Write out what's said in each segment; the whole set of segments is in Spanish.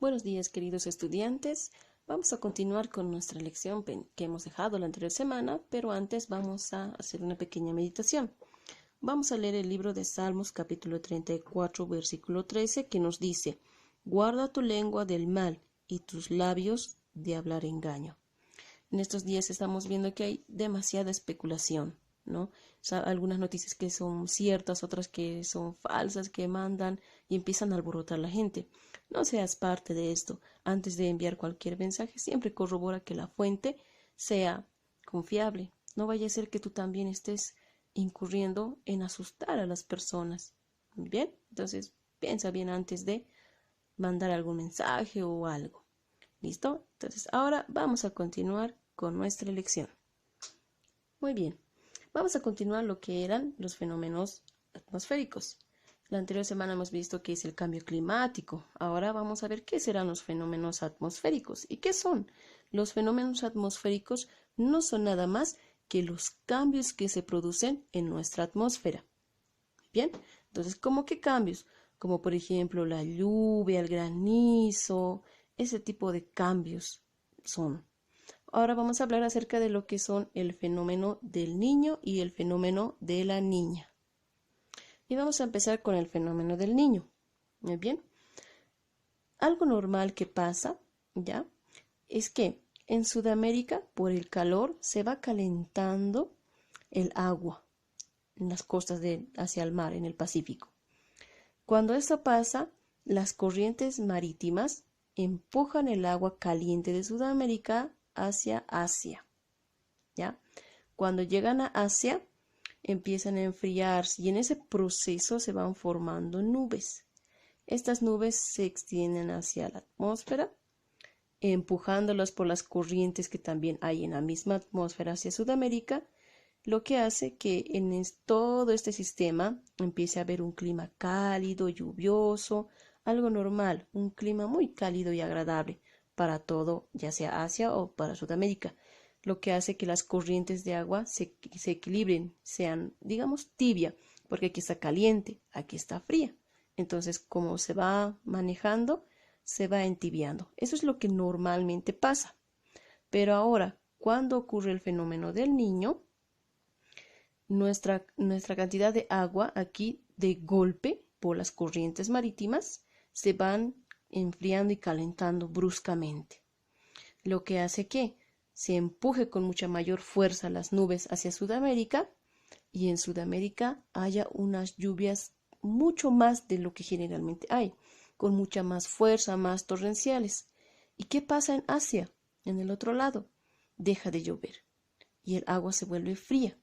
Buenos días, queridos estudiantes. Vamos a continuar con nuestra lección que hemos dejado la anterior semana, pero antes vamos a hacer una pequeña meditación. Vamos a leer el libro de Salmos, capítulo 34, versículo 13, que nos dice: Guarda tu lengua del mal y tus labios de hablar engaño. En estos días estamos viendo que hay demasiada especulación, ¿no? O sea, algunas noticias que son ciertas, otras que son falsas, que mandan y empiezan a alborotar a la gente. No seas parte de esto. Antes de enviar cualquier mensaje, siempre corrobora que la fuente sea confiable. No vaya a ser que tú también estés incurriendo en asustar a las personas. Muy bien, entonces piensa bien antes de mandar algún mensaje o algo. ¿Listo? Entonces ahora vamos a continuar con nuestra lección. Muy bien, vamos a continuar lo que eran los fenómenos atmosféricos. La anterior semana hemos visto qué es el cambio climático. Ahora vamos a ver qué serán los fenómenos atmosféricos. ¿Y qué son? Los fenómenos atmosféricos no son nada más que los cambios que se producen en nuestra atmósfera. Bien, entonces, ¿cómo qué cambios? Como por ejemplo la lluvia, el granizo, ese tipo de cambios son. Ahora vamos a hablar acerca de lo que son el fenómeno del niño y el fenómeno de la niña. Y vamos a empezar con el fenómeno del niño. Muy bien. Algo normal que pasa, ¿ya? Es que en Sudamérica, por el calor, se va calentando el agua en las costas hacia el mar, en el Pacífico. Cuando esto pasa, las corrientes marítimas empujan el agua caliente de Sudamérica hacia Asia, ¿ya? Cuando llegan a Asia, empiezan a enfriarse y en ese proceso se van formando nubes. Estas nubes se extienden hacia la atmósfera, empujándolas por las corrientes que también hay en la misma atmósfera hacia Sudamérica, lo que hace que en todo este sistema empiece a haber un clima cálido, lluvioso, algo normal, un clima muy cálido y agradable para todo, ya sea Asia o para Sudamérica, lo que hace que las corrientes de agua se equilibren, sean, digamos, tibia, porque aquí está caliente, aquí está fría. Entonces, como se va manejando, se va entibiando. Eso es lo que normalmente pasa. Pero ahora, cuando ocurre el fenómeno del niño, nuestra cantidad de agua aquí de golpe por las corrientes marítimas se van enfriando y calentando bruscamente, lo que hace que se empuje con mucha mayor fuerza las nubes hacia Sudamérica y en Sudamérica haya unas lluvias mucho más de lo que generalmente hay, con mucha más fuerza, más torrenciales. ¿Y qué pasa en Asia? En el otro lado, deja de llover y el agua se vuelve fría.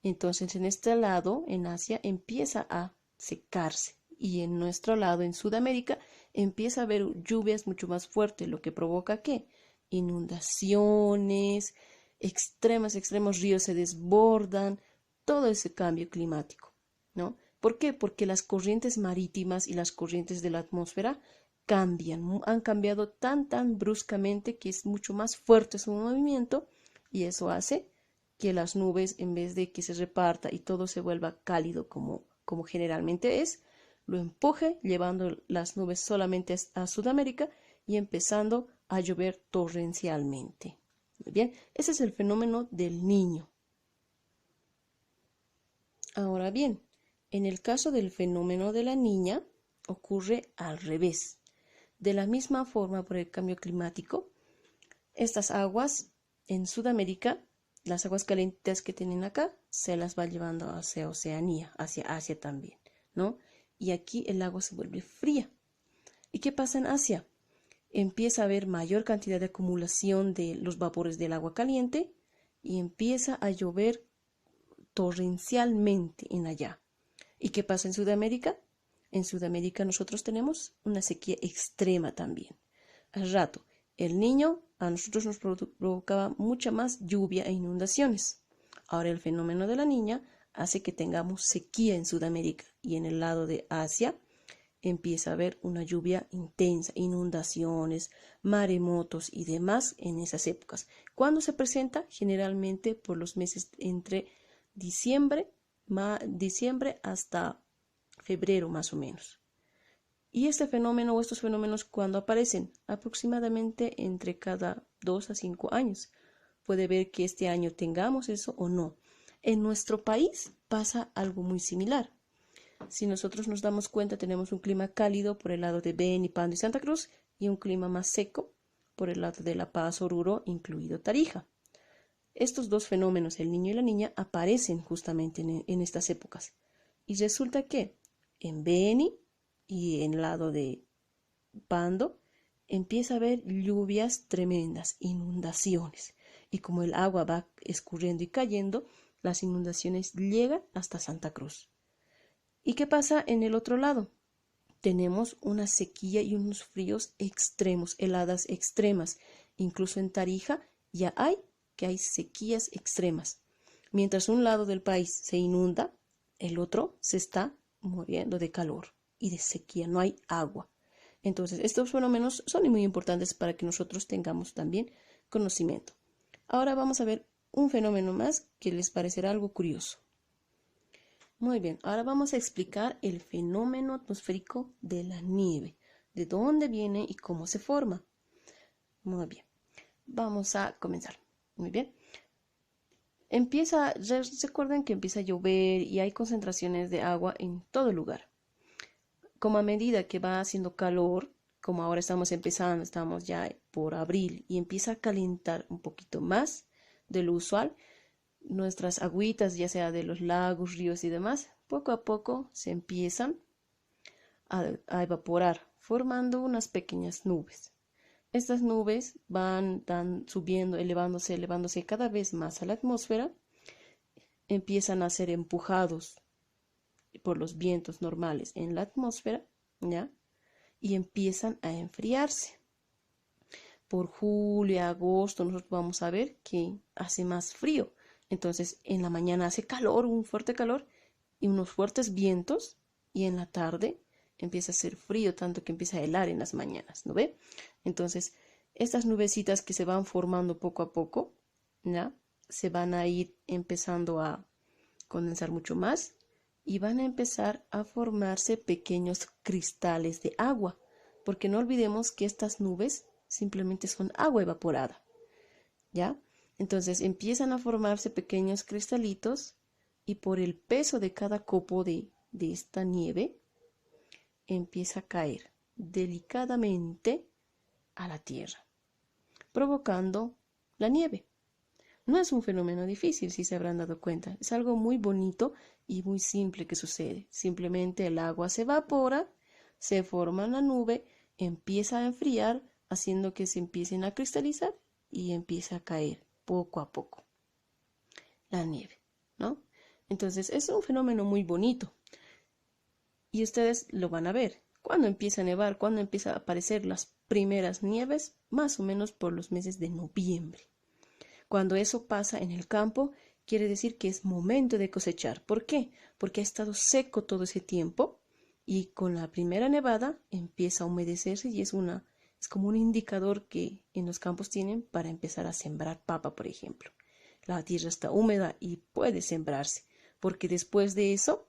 Entonces, en este lado, en Asia, empieza a secarse y en nuestro lado, en Sudamérica, empieza a haber lluvias mucho más fuertes, lo que provoca ¿qué? Inundaciones, extremos ríos se desbordan, todo ese cambio climático, ¿no? ¿Por qué? Porque las corrientes marítimas y las corrientes de la atmósfera cambian, han cambiado tan bruscamente que es mucho más fuerte su movimiento y eso hace que las nubes, en vez de que se reparta y todo se vuelva cálido como generalmente es, lo empuje llevando las nubes solamente a Sudamérica y empezando a llover torrencialmente. Muy bien, ese es el fenómeno del niño. Ahora bien, en el caso del fenómeno de la niña, ocurre al revés. De la misma forma, por el cambio climático, estas aguas en Sudamérica, las aguas calientes que tienen acá, se las va llevando hacia Oceanía, hacia Asia también, ¿no? Y aquí el agua se vuelve fría. ¿Y qué pasa en Asia? Empieza a haber mayor cantidad de acumulación de los vapores del agua caliente y empieza a llover torrencialmente en allá. ¿Y qué pasa en Sudamérica? En Sudamérica nosotros tenemos una sequía extrema también. Al rato, el niño a nosotros nos provocaba mucha más lluvia e inundaciones. Ahora el fenómeno de la niña hace que tengamos sequía en Sudamérica y en el lado de Asia empieza a haber una lluvia intensa, inundaciones, maremotos y demás en esas épocas. ¿Cuándo se presenta? Generalmente por los meses entre diciembre hasta febrero más o menos. Y este fenómeno o estos fenómenos, ¿cuándo aparecen? Aproximadamente entre cada 2 a 5 años. Puede ver que este año tengamos eso o no. En nuestro país pasa algo muy similar. Si nosotros nos damos cuenta, tenemos un clima cálido por el lado de Beni, Pando y Santa Cruz y un clima más seco por el lado de La Paz, Oruro, incluido Tarija. Estos dos fenómenos, el niño y la niña, aparecen justamente en estas épocas. Y resulta que en Beni y en el lado de Pando empieza a haber lluvias tremendas, inundaciones. Y como el agua va escurriendo y cayendo, las inundaciones llegan hasta Santa Cruz. ¿Y qué pasa en el otro lado? Tenemos una sequía y unos fríos extremos, heladas extremas. Incluso en Tarija ya hay sequías extremas. Mientras un lado del país se inunda, el otro se está muriendo de calor y de sequía, no hay agua. Entonces, estos fenómenos son muy importantes para que nosotros tengamos también conocimiento. Ahora vamos a ver un fenómeno más que les parecerá algo curioso. Muy bien, ahora vamos a explicar el fenómeno atmosférico de la nieve, de dónde viene y cómo se forma. Muy bien, vamos a comenzar. Muy bien. Recuerden que empieza a llover y hay concentraciones de agua en todo lugar. Como a medida que va haciendo calor, como ahora estamos empezando, estamos ya por abril y empieza a calentar un poquito más de lo usual, nuestras agüitas, ya sea de los lagos, ríos y demás, poco a poco se empiezan a evaporar, formando unas pequeñas nubes. Estas nubes van subiendo, elevándose cada vez más a la atmósfera, empiezan a ser empujados por los vientos normales en la atmósfera, ¿ya? Y empiezan a enfriarse. Por julio, agosto, nosotros vamos a ver que hace más frío. Entonces, en la mañana hace calor, un fuerte calor y unos fuertes vientos, y en la tarde empieza a hacer frío, tanto que empieza a helar en las mañanas, ¿no ve? Entonces, estas nubecitas que se van formando poco a poco, ¿ya? Se van a ir empezando a condensar mucho más y van a empezar a formarse pequeños cristales de agua, porque no olvidemos que estas nubes simplemente son agua evaporada, ¿ya? Entonces empiezan a formarse pequeños cristalitos y por el peso de cada copo de esta nieve empieza a caer delicadamente a la tierra, provocando la nieve. No es un fenómeno difícil, si se habrán dado cuenta. Es algo muy bonito y muy simple que sucede. Simplemente el agua se evapora, se forma una nube, empieza a enfriar, haciendo que se empiecen a cristalizar y empieza a caer poco a poco la nieve, ¿no? Entonces es un fenómeno muy bonito y ustedes lo van a ver. Cuando empieza a nevar, cuando empieza a aparecer las primeras nieves, más o menos por los meses de noviembre. Cuando eso pasa en el campo, quiere decir que es momento de cosechar. ¿Por qué? Porque ha estado seco todo ese tiempo y con la primera nevada empieza a humedecerse y es como un indicador que en los campos tienen para empezar a sembrar papa, por ejemplo. La tierra está húmeda y puede sembrarse, porque después de eso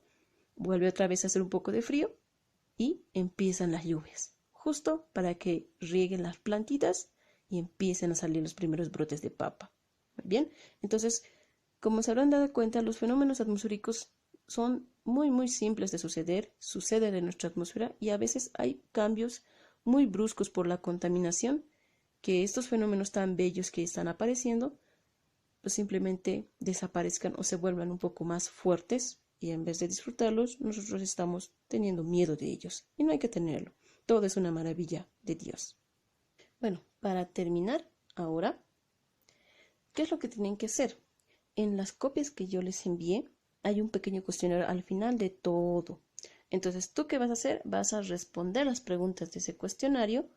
vuelve otra vez a hacer un poco de frío y empiezan las lluvias, justo para que rieguen las plantitas y empiecen a salir los primeros brotes de papa. Bien, entonces, como se habrán dado cuenta, los fenómenos atmosféricos son muy, muy simples de suceden en nuestra atmósfera y a veces hay cambios muy bruscos por la contaminación, que estos fenómenos tan bellos que están apareciendo, pues simplemente desaparezcan o se vuelvan un poco más fuertes y en vez de disfrutarlos, nosotros estamos teniendo miedo de ellos y no hay que tenerlo. Todo es una maravilla de Dios. Bueno, para terminar, ahora, ¿qué es lo que tienen que hacer? En las copias que yo les envié, hay un pequeño cuestionario al final de todo. Entonces, ¿tú qué vas a hacer? Vas a responder las preguntas de ese cuestionario.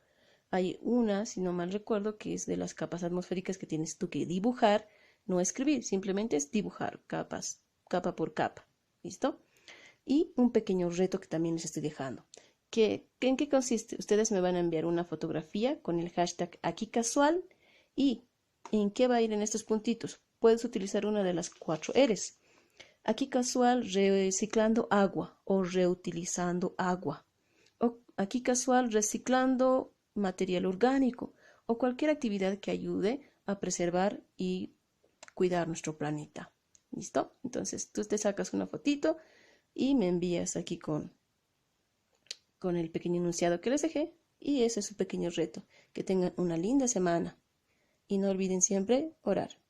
Hay una, si no mal recuerdo, que es de las capas atmosféricas que tienes tú que dibujar, no escribir, simplemente es dibujar capas, capa por capa. ¿Listo? Y un pequeño reto que también les estoy dejando. ¿En qué consiste? Ustedes me van a enviar una fotografía con el hashtag aquí casual y ¿en qué va a ir en estos puntitos? Puedes utilizar una de las 4 R's. Aquí casual, reciclando agua o reutilizando agua. O aquí casual reciclando material orgánico o cualquier actividad que ayude a preservar y cuidar nuestro planeta. ¿Listo? Entonces tú te sacas una fotito y me envías aquí con el pequeño enunciado que les dejé y ese es su pequeño reto. Que tengan una linda semana y no olviden siempre orar.